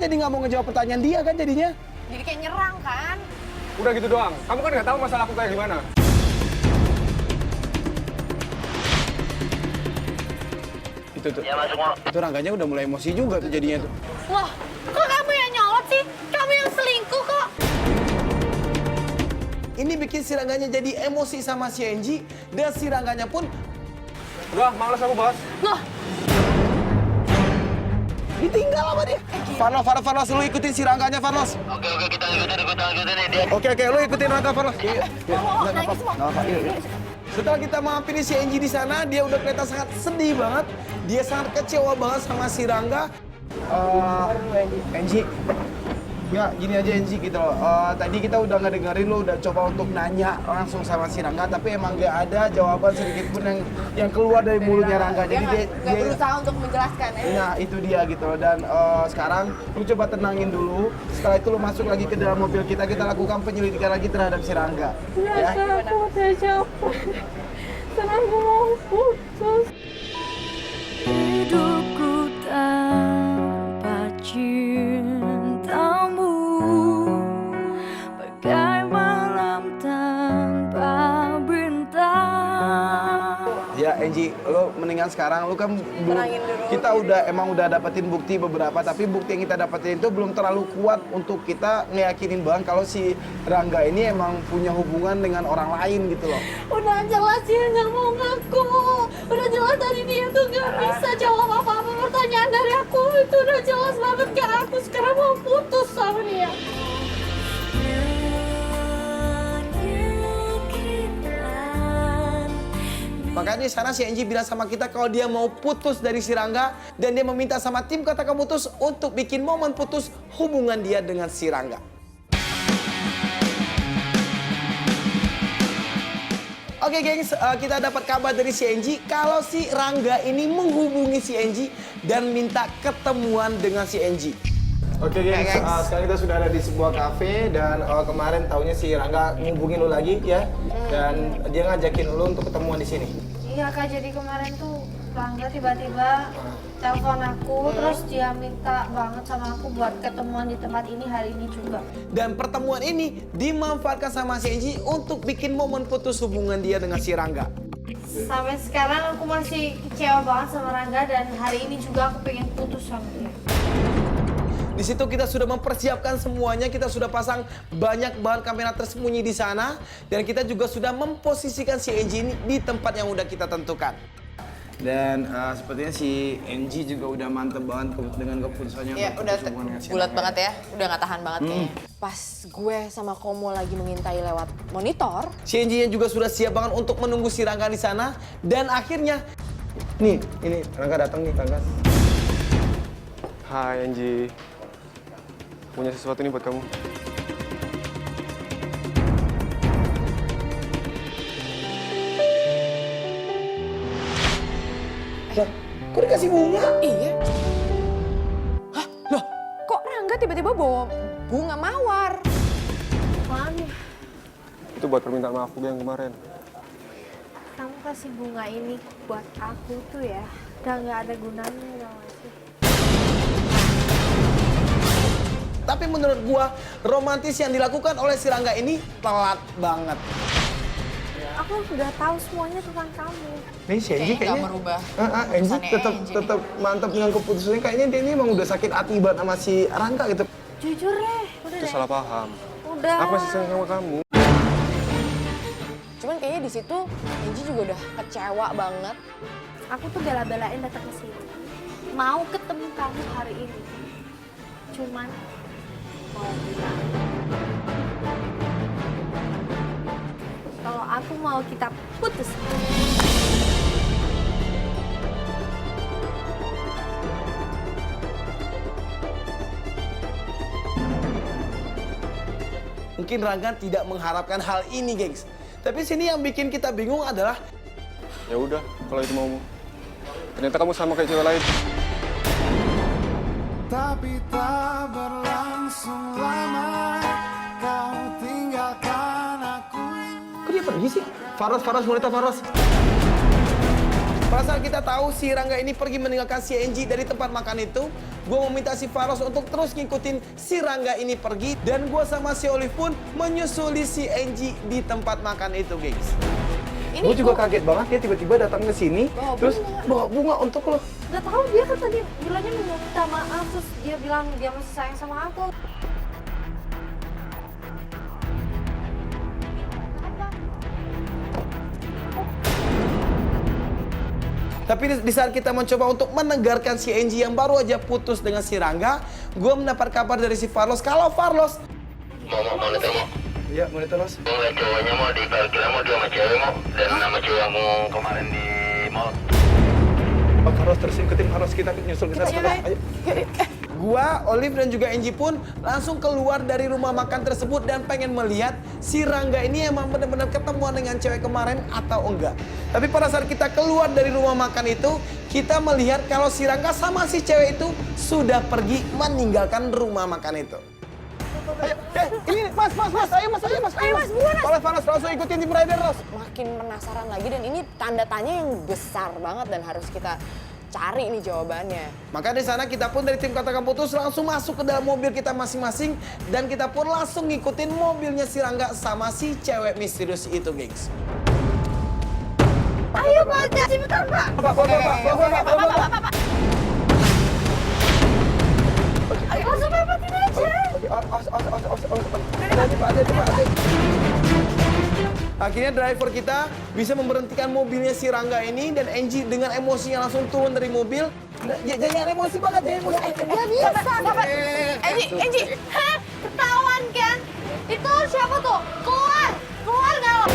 jadi nggak mau ngejawab pertanyaan dia kan jadinya. Jadi kayak nyerang kan? Udah gitu doang. Kamu kan nggak tahu masalah aku kayak gimana. Itu tuh. Itu Rangganya udah mulai emosi juga tuh jadinya tuh. Loh, kok kamu yang nyolot sih? Kamu yang selingkuh kok. Ini bikin si Rangganya jadi emosi sama si Angie dan si Rangganya pun Udah, malas aku bahas. Loh, ditinggal sama dia. Farlos, lu ikutin si Rangganya, Farlos. Oke, kita ikutin nih dia. Oke, lu ikutin Rangga, Farlos. Iya. naik semua. Setelah kita mampiri si Angie di sana, dia udah kelihatan sangat sedih banget. Dia sangat kecewa banget sama si Rangga. Angie, ya gini aja Angie gitu loh. Tadi kita udah ngedengerin lo udah coba untuk nanya langsung sama si Rangga, tapi emang gak ada jawaban sedikit pun yang keluar dari mulutnya Rangga. Jadi dia berusaha untuk menjelaskan ya. Nah itu dia gitu loh. Dan sekarang lu coba tenangin dulu. Setelah itu lu masuk lagi ke dalam mobil kita lakukan penyelidikan lagi terhadap si Rangga. Ya. Aku udah capek. Sekarang aku mau putus. Hidupku tanpa cintamu, bagai malam tanpa bintang. Ya Angie, lo mendingan sekarang lo kan kita emang udah dapetin bukti beberapa, tapi bukti yang kita dapetin itu belum terlalu kuat untuk kita ngeyakinin banget kalau si Rangga ini emang punya hubungan dengan orang lain gitu loh. Udah jelas dia nggak mau ngaku. Udah jelas dari dia tuh nggak bisa jawab apa-apa pertanyaan dari aku. Itu udah jelas banget ke aku. Sekarang mau putus sama dia. Makanya di sana si Angie bilang sama kita kalau dia mau putus dari si Rangga dan dia meminta sama tim Katakan Putus untuk bikin momen putus hubungan dia dengan si Rangga. Oke gengs, kita dapat kabar dari si Angie kalau si Rangga ini menghubungi si Angie dan minta ketemuan dengan si Angie. Oke gengs, sekarang kita sudah ada di sebuah kafe dan kemarin taunya si Rangga ngubungin lo lagi ya. Dan dia ngajakin lo untuk ketemuan di sini. Iya Kak, jadi kemarin tuh Rangga tiba-tiba telepon aku, terus dia minta banget sama aku buat ketemuan di tempat ini hari ini juga. Dan pertemuan ini dimanfaatkan sama si Angie untuk bikin momen putus hubungan dia dengan si Rangga. Sampai sekarang aku masih kecewa banget sama Rangga dan hari ini juga aku pengen putus sama dia. Di situ kita sudah mempersiapkan semuanya, kita sudah pasang banyak bahan kamera tersembunyi di sana dan kita juga sudah memposisikan si Angie ini di tempat yang udah kita tentukan. Dan sepertinya si Angie juga udah mantep banget dengan keputusannya. Ya udah bulat banget ya, udah nggak tahan banget kayaknya. Pas gue sama Komo lagi mengintai lewat monitor, si Angie juga sudah siap banget untuk menunggu si Rangga di sana dan akhirnya nih, ini Rangga datang nih, Rangga. Hai Angie. Punya sesuatu nih buat kamu. Lah, kok dikasih bunga? iya. Hah? Loh, kok Rangga tiba-tiba bawa bunga mawar? Mami, Itu buat permintaan maaf gue yang kemarin. kamu kasih bunga ini buat aku tuh ya, udah nggak ada gunanya tau gak sih? Tapi menurut gua, romantis yang dilakukan oleh si Rangga ini telat banget. Aku udah tahu semuanya tentang kamu. Nih si Angie Kayaknya nggak kayaknya merubah Angie keputusannya Angie. tetap mantap dengan keputusannya. Kayaknya dia ini emang udah sakit hati banget sama si Rangga gitu. Jujur deh, udah Itu deh. salah paham. Udah. Aku masih sayang sama kamu. Cuman kayaknya di situ Angie juga udah kecewa banget. Aku tuh bela-belain datang ke sini. Mau ketemu kamu hari ini. Cuman mau bilang. Kalau aku mau kita putus. Mungkin Rangga tidak mengharapkan hal ini, gengs. Tapi sini yang bikin kita bingung adalah Ya udah, kalau itu maumu. Ternyata kamu sama kayak cewek lain. Tapi tak berlangsung lama, kau tinggalkan aku. kok dia pergi sih? Faros, monitor Faros. pada saat kita tahu si Rangga ini pergi meninggalkan si Angie dari tempat makan itu, gue meminta si Faros untuk terus ngikutin si Rangga ini pergi, dan gue sama si Olive pun menyusuli si Angie di tempat makan itu, gengs. Gue juga kaget banget dia tiba-tiba datang ke sini, terus bawa bunga untuk lo. Gak tahu, dia kan tadi bilangnya mau minta maaf, terus dia bilang dia masih sayang sama aku. Tapi di saat kita mencoba untuk menegarkan si Angie yang baru aja putus dengan si Rangga, gue mendapat kabar dari si Farlos kalau Farlos Mau monitor mau. iya monitor Los. Mau ngeliat cowoknya mau di parkiran mau dia sama cewek mau. Dan nama cewek kamu kemarin di mall. Farlos terus ikutin Farlos, kita nyusul ke sana. Ayo. Gua, Olive dan juga Angie pun langsung keluar dari rumah makan tersebut dan pengen melihat si Rangga ini emang benar-benar ketemuan dengan cewek kemarin atau enggak. Tapi pada saat kita keluar dari rumah makan itu, kita melihat kalau si Rangga sama si cewek itu sudah pergi meninggalkan rumah makan itu. Ayo, ini mas, ayo mas, buruan. Oleh Farlos langsung ikutin tim rider, Ros. Makin penasaran lagi dan ini tanda tanya yang besar banget dan harus kita cari nih jawabannya. Maka di sana kita pun dari tim Katakan Putus langsung masuk ke dalam mobil kita masing-masing dan kita pun langsung ngikutin mobilnya si Rangga sama si cewek misterius itu, gengs. Ayo Pak, cepetan Pak. Bapak. Langsung lepatin aja. Akhirnya driver kita bisa memberhentikan mobilnya si Rangga ini dan Angie dengan emosinya langsung turun dari mobil. Jangan emosi banget, jangan emosi. Gak bisa. Angie. Hah? Ketahuan kan? Itu siapa tuh? Keluar gak lo?